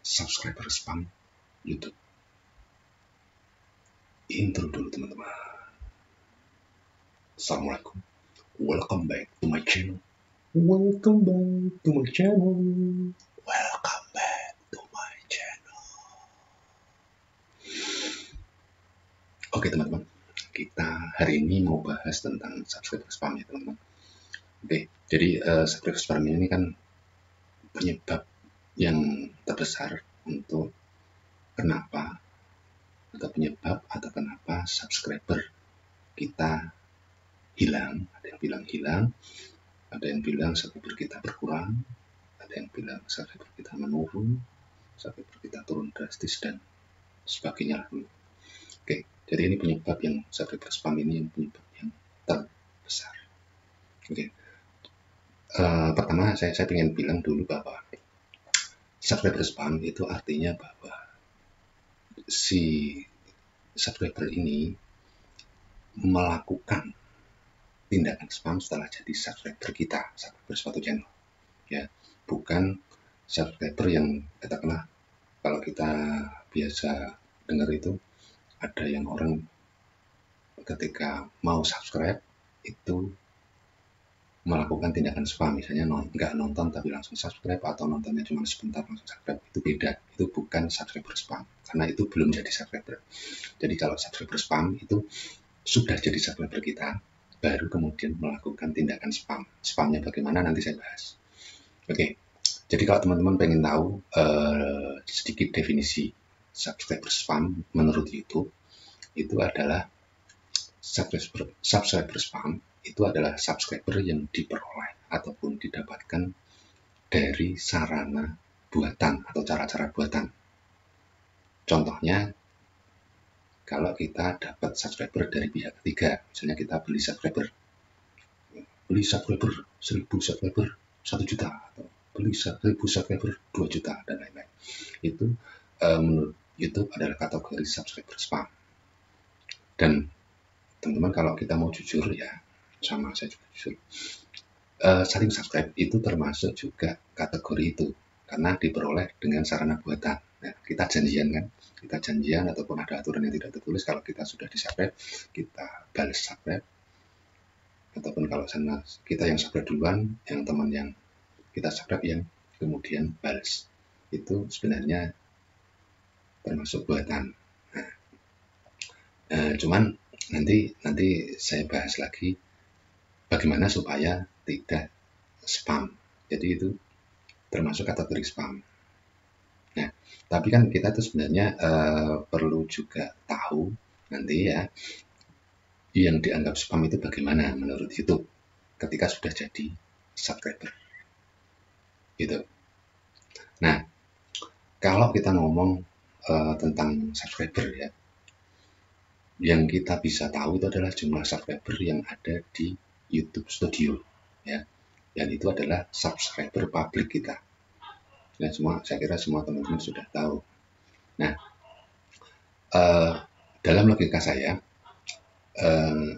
subscriber spam YouTube. Intro dulu teman-teman. Assalamualaikum. Welcome back to my channel. Welcome back to my channel. Welcome back to my channel. Oke teman-teman, kita hari ini mau bahas tentang subscriber spam ya teman-teman. Oke, jadi subscriber spam ini kan penyebab yang terbesar untuk kenapa atau penyebab atau kenapa subscriber kita hilang. Ada yang bilang hilang, ada yang bilang subscriber kita berkurang, ada yang bilang subscriber kita menurun, subscriber kita turun drastis dan sebagainya. Oke, jadi ini penyebab yang subscriber spam ini yang penyebab yang terbesar. Oke, pertama saya ingin bilang dulu bahwa subscriber spam itu artinya bahwa si subscriber ini melakukan tindakan spam setelah jadi subscriber kita, subscriber suatu channel, ya, bukan subscriber yang katakanlah kalau kita biasa dengar itu ada yang orang ketika mau subscribe itu melakukan tindakan spam, misalnya nggak nonton tapi langsung subscribe atau nontonnya cuma sebentar langsung subscribe. Itu beda, itu bukan subscriber spam karena itu belum jadi subscriber. Jadi kalau subscriber spam itu sudah jadi subscriber kita, baru kemudian melakukan tindakan spam. Spamnya bagaimana nanti saya bahas. Oke, jadi kalau teman-teman pengen tahu sedikit definisi subscriber spam menurut YouTube, itu adalah subscriber spam itu adalah subscriber yang diperoleh ataupun didapatkan dari sarana buatan atau cara-cara buatan. Contohnya, kalau kita dapat subscriber dari pihak ketiga, misalnya kita beli subscriber 1000 subscriber 1 juta, atau beli 1000 subscriber 2 juta, dan lain-lain. Itu menurut YouTube adalah kategori subscriber spam. Dan teman-teman kalau kita mau jujur ya, sama saya juga jujur, saling subscribe itu termasuk juga kategori itu, karena diperoleh dengan sarana buatan. Nah, kita janjian kan, kita janjian ataupun ada aturan yang tidak tertulis, kalau kita sudah di-subscribe, kita balas subscribe, ataupun kalau sana kita yang subscribe duluan, yang teman yang kita subscribe yang kemudian balas, itu sebenarnya termasuk buatan. Nah, cuman nanti saya bahas lagi bagaimana supaya tidak spam. Jadi itu termasuk kategori spam. Nah, tapi kan kita tuh sebenarnya perlu juga tahu nanti ya, yang dianggap spam itu bagaimana menurut YouTube ketika sudah jadi subscriber. Gitu. Nah, kalau kita ngomong tentang subscriber ya, yang kita bisa tahu itu adalah jumlah subscriber yang ada di YouTube Studio ya, dan itu adalah subscriber publik kita. Nah, saya kira semua teman-teman sudah tahu. Nah, dalam logika saya,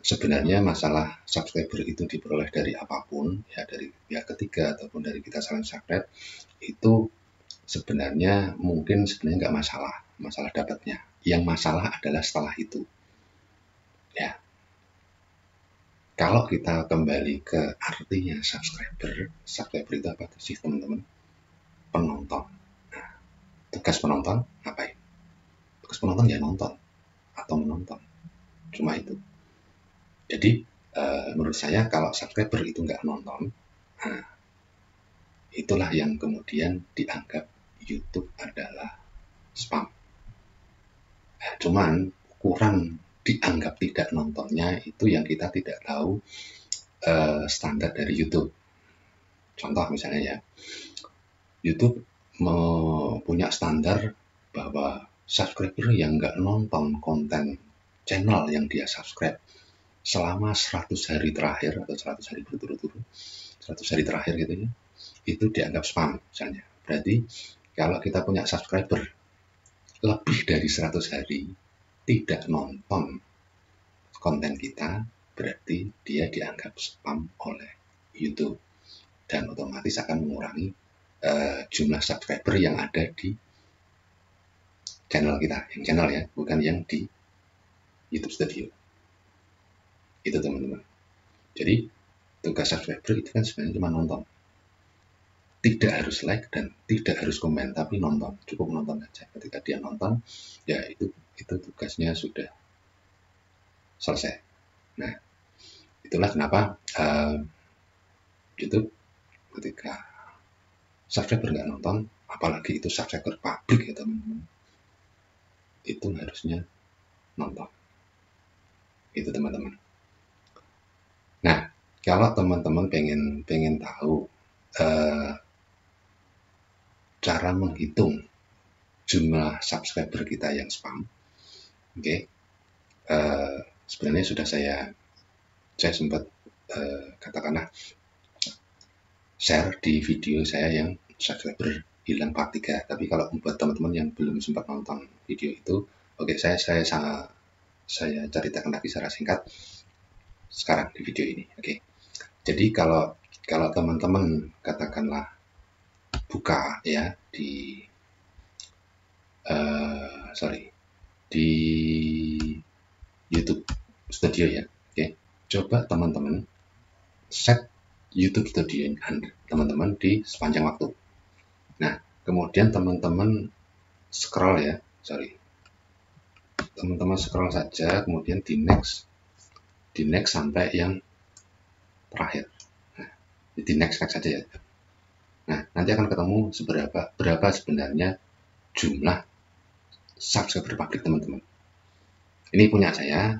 sebenarnya masalah subscriber itu diperoleh dari apapun ya, dari pihak ketiga ataupun dari kita saling subscribe, itu sebenarnya nggak masalah dapatnya. Yang masalah adalah setelah itu ya. Kalau kita kembali ke artinya subscriber itu apa sih teman-teman? Penonton. Nah, tugas penonton ngapain? Tugas penonton ya nonton atau menonton. Cuma itu. Jadi menurut saya kalau subscriber itu nggak nonton, nah, itulah yang kemudian dianggap YouTube adalah spam. Nah, cuman ukuran dianggap tidak nontonnya itu yang kita tidak tahu standar dari YouTube. Contoh misalnya ya, YouTube punya standar bahwa subscriber yang nggak nonton konten channel yang dia subscribe selama 100 hari terakhir atau 100 hari berturut-turut, 100 hari terakhir gitu ya, itu dianggap spam misalnya. Berarti kalau kita punya subscriber lebih dari 100 hari tidak nonton konten kita, berarti dia dianggap spam oleh YouTube dan otomatis akan mengurangi jumlah subscriber yang ada di channel kita, yang channel ya, bukan yang di YouTube Studio. Itu teman-teman. Jadi tugas subscriber itu kan sebenarnya cuma nonton. Tidak harus like dan tidak harus komen, tapi nonton, cukup nonton aja. Ketika dia nonton, ya itu tugasnya sudah selesai. Nah, itulah kenapa YouTube ketika subscriber nggak nonton, apalagi itu subscriber publik ya teman-teman, itu harusnya nonton. Itu teman-teman. Nah, kalau teman-teman pengen tahu cara menghitung jumlah subscriber kita yang spam, oke, sebenarnya sudah saya sempat katakanlah share di video saya yang subscriber hilang part 3. Tapi kalau buat teman-teman yang belum sempat nonton video itu, oke, saya ceritakan lagi secara singkat sekarang di video ini. Oke. Jadi kalau teman-teman katakanlah buka ya di di YouTube Studio ya. Oke. Coba teman-teman set YouTube Studio teman-teman di sepanjang waktu. Nah, kemudian teman-teman scroll ya, teman-teman scroll saja, kemudian di next sampai yang terakhir. Nah, di next saja ya. Nah, nanti akan ketemu berapa sebenarnya jumlah subscriber publik teman-teman. Ini punya saya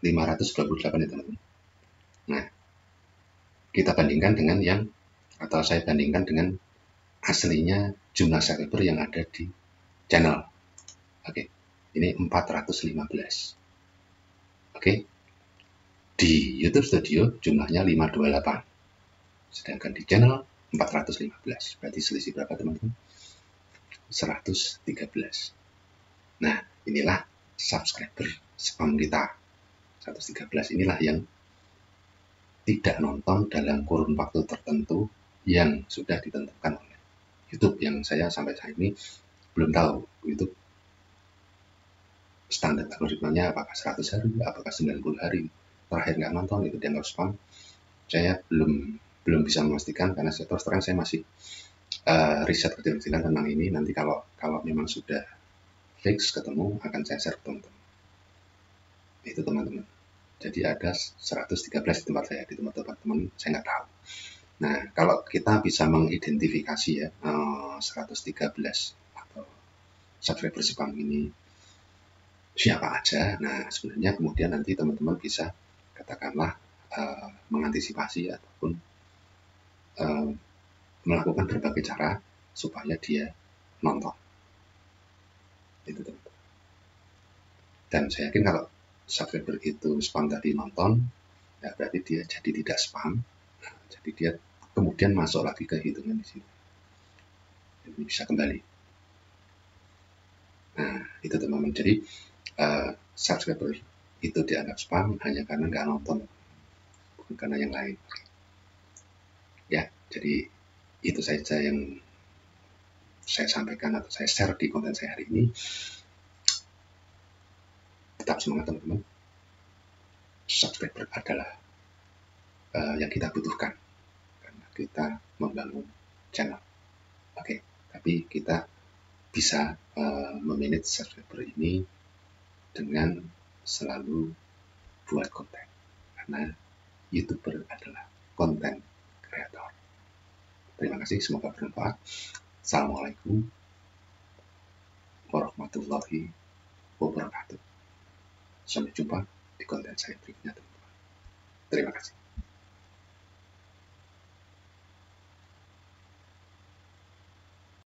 528 ya teman-teman. Nah, kita bandingkan dengan saya bandingkan dengan aslinya jumlah subscriber yang ada di channel. Oke, ini 415. Oke, di YouTube Studio jumlahnya 528, sedangkan di channel 415. Berarti selisih berapa teman-teman? 113. Nah, inilah subscriber spam kita. 113 inilah yang tidak nonton dalam kurun waktu tertentu yang sudah ditentukan oleh YouTube, yang saya sampai saat ini belum tahu YouTube standar algoritmanya apakah 100 hari, apakah 90 hari terakhir nggak nonton itu dianggap spam. Saya belum bisa memastikan karena terus terang saya masih riset kecil-kecilan tentang ini. Nanti kalau memang sudah fix ketemu akan saya share ke teman-teman. Itu teman-teman. Jadi ada 113 di tempat saya, di tempat teman saya nggak tahu. Nah, kalau kita bisa mengidentifikasi ya 113 atau subscriber spam ini siapa aja, nah sebenarnya kemudian nanti teman-teman bisa katakanlah mengantisipasi ataupun melakukan berbagai cara supaya dia nonton. Itu teman-teman. Dan saya yakin kalau subscriber itu spam tadi nonton, ya berarti dia jadi tidak spam. Nah, jadi dia kemudian masuk lagi ke hitungan di sini. Jadi bisa kembali. Nah, itu teman-teman. Jadi subscriber itu dianggap spam hanya karena nggak nonton, bukan karena yang lain. Ya, jadi itu saja yang saya sampaikan atau saya share di konten saya hari ini. Tetap semangat teman-teman. Subscriber adalah yang kita butuhkan karena kita membangun channel. Oke, tapi kita bisa memanage subscriber ini dengan selalu buat konten, karena YouTuber adalah konten kreator. Terima kasih, semoga bermanfaat. Assalamualaikum warahmatullahi wabarakatuh. Sampai jumpa di konten saya berikutnya, teman-teman. Terima kasih.